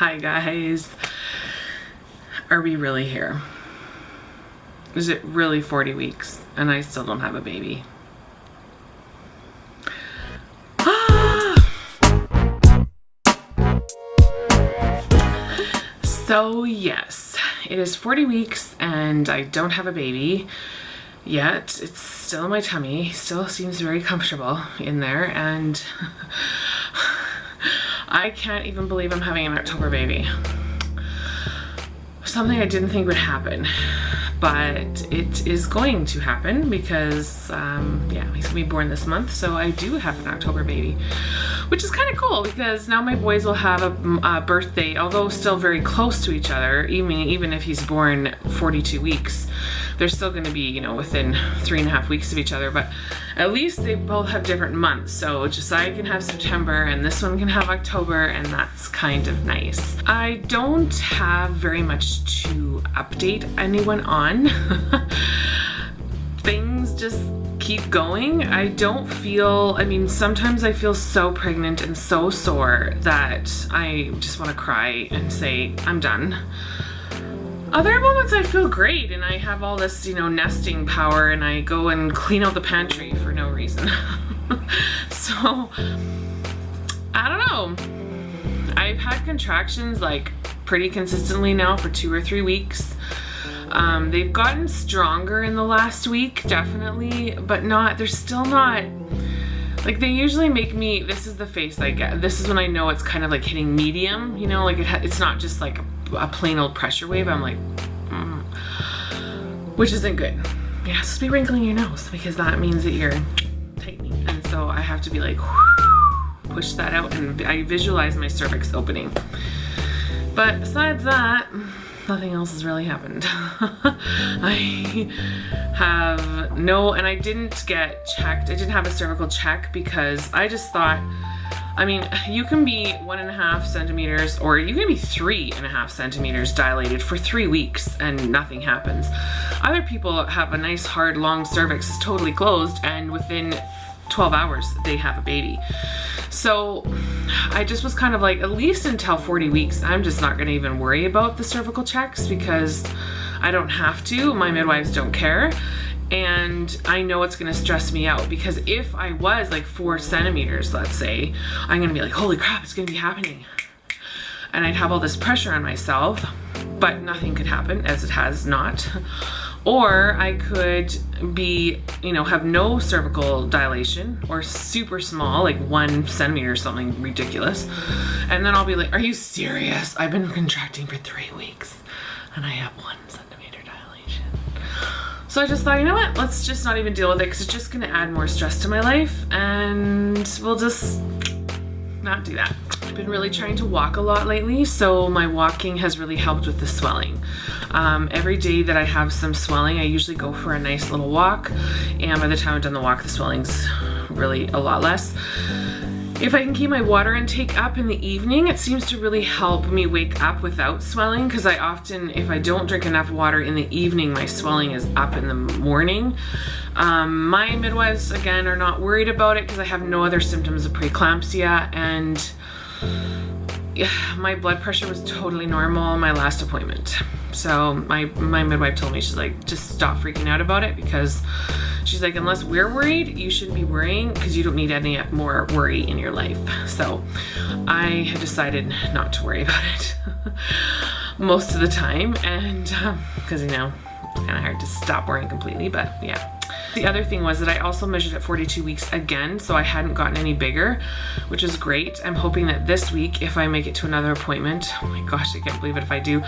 Hi guys. Are we really here? Is it really 40 weeks and I still don't have a baby? So yes, it is 40 weeks and I don't have a baby yet. It's still in my tummy. He still seems very comfortable in there, and I can't even believe I'm having an October baby. Something I didn't think would happen, but it is going to happen because yeah, he's gonna be born this month, so I do have an October baby, which is kind of cool because now my boys will have a birthday, although still very close to each other. Even if he's born 42 weeks, they're still going to be, you know, within 3.5 weeks of each other, but at least they both have different months. So Josiah can have September and this one can have October, and that's kind of nice. I don't have very much to update anyone on. Things just keep going. I don't feel, I mean, sometimes I feel so pregnant and so sore that I just want to cry and say, I'm done. Other moments I feel great and I have all this, you know, nesting power, and I go and clean out the pantry for no reason. So, I don't know. I've had contractions like pretty consistently now for 2 or 3 weeks. They've gotten stronger in the last week, definitely, but they're still not, like, they usually make me, this is the face I get. This is when I know it's kind of like hitting medium, you know, like it's not just like a plain old pressure wave. I'm like, which isn't good. You're supposed to be wrinkling your nose because that means that you're tightening. And so I have to be like, push that out, and I visualize my cervix opening. But besides that, nothing else has really happened. I have no, and I didn't get checked. I didn't have a cervical check because I just thought, I mean, you can be 1.5 centimeters or you can be 3.5 centimeters dilated for 3 weeks and nothing happens. Other people have a nice hard long cervix, is totally closed, and within 12 hours they have a baby. So I just was kind of like, at least until 40 weeks, I'm just not gonna even worry about the cervical checks because I don't have to. My midwives don't care. And I know it's gonna stress me out because if I was like 4 centimeters, let's say, I'm gonna be like, holy crap, it's gonna be happening. And I'd have all this pressure on myself, but nothing could happen, as it has not. Or I could be, you know, have no cervical dilation or super small, like 1 centimeter or something ridiculous. And then I'll be like, are you serious? I've been contracting for 3 weeks and I have 1 centimeter dilation. So I just thought, you know what, let's just not even deal with it because it's just gonna add more stress to my life, and we'll just not do that. I've been really trying to walk a lot lately, so my walking has really helped with the swelling. Every day that I have some swelling, I usually go for a nice little walk, and by the time I'm done the walk, the swelling's really a lot less. If I can keep my water intake up in the evening, it seems to really help me wake up without swelling, because I often, if I don't drink enough water in the evening, my swelling is up in the morning. My midwives, again, are not worried about it because I have no other symptoms of preeclampsia, and yeah, my blood pressure was totally normal my last appointment. So my midwife told me, she's like, just stop freaking out about it, because she's like, unless we're worried, you shouldn't be worrying because you don't need any more worry in your life. So I have decided not to worry about it most of the time, and because, you know, it's kind of hard to stop worrying completely, but yeah. The other thing was that I also measured at 42 weeks again, so I hadn't gotten any bigger, which is great. I'm hoping that this week, if I make it to another appointment, oh my gosh, I can't believe it if I do,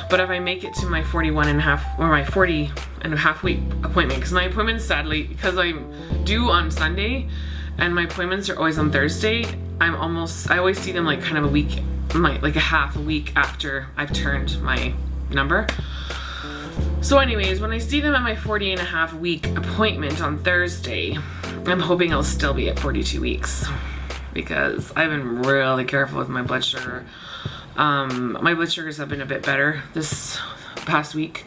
but if I make it to my 41.5 or my 40.5 week appointment, because my appointments, sadly, because I'm due on Sunday and my appointments are always on Thursday, I always see them like kind of a week, like a half a week after I've turned my number. So anyways, when I see them at my 40.5 week appointment on Thursday, I'm hoping I'll still be at 42 weeks because I've been really careful with my blood sugar. My blood sugars have been a bit better this past week,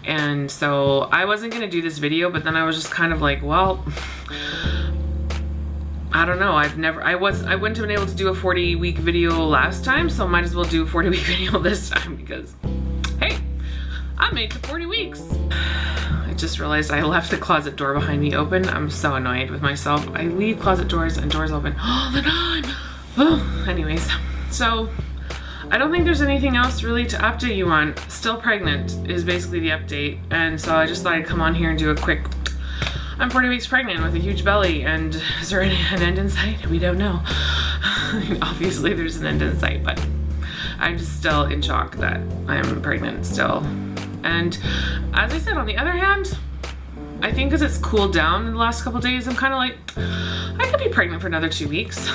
and so I wasn't gonna do this video, but then I was just kind of like, well, I don't know, I wouldn't have been able to do a 40-week video last time, so I might as well do a 40-week video this time because, hey, I made it to 40 weeks. I just realized I left the closet door behind me open. I'm so annoyed with myself. I leave closet doors and doors open all the time. Oh, anyways, so I don't think there's anything else really to update you on. Still pregnant is basically the update, and so I just thought I'd come on here and do a quick, I'm 40 weeks pregnant with a huge belly, and is there an end in sight? We don't know. Obviously there's an end in sight, but I'm just still in shock that I'm pregnant still. And as I said, on the other hand, I think because it's cooled down in the last couple days, I'm kind of like, I could be pregnant for another 2 weeks.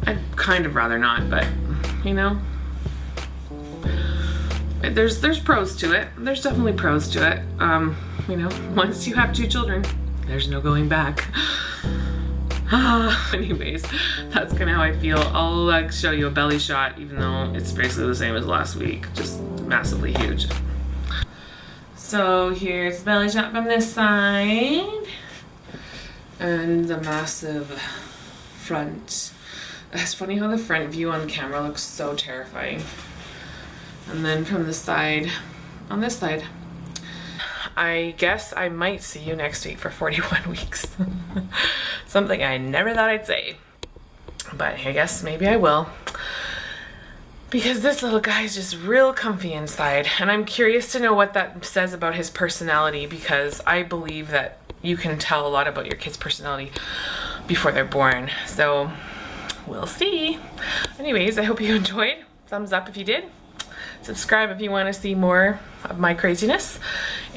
I'd kind of rather not, but you know, there's pros to it. There's definitely pros to it. You know, once you have 2 children, there's no going back. Anyways, that's kind of how I feel. I'll show you a belly shot, even though it's basically the same as last week, just massively huge. So here's the belly shot from this side, and the massive front. It's funny how the front view on camera looks so terrifying. And then from the side, on this side, I guess I might see you next week for 41 weeks. Something I never thought I'd say, but I guess maybe I will. Because this little guy is just real comfy inside, and I'm curious to know what that says about his personality, because I believe that you can tell a lot about your kid's personality before they're born. So we'll see. Anyways, I hope you enjoyed. Thumbs up if you did. Subscribe if you want to see more of my craziness.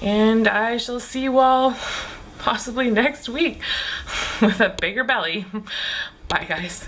And I shall see you all possibly next week with a bigger belly. Bye, guys.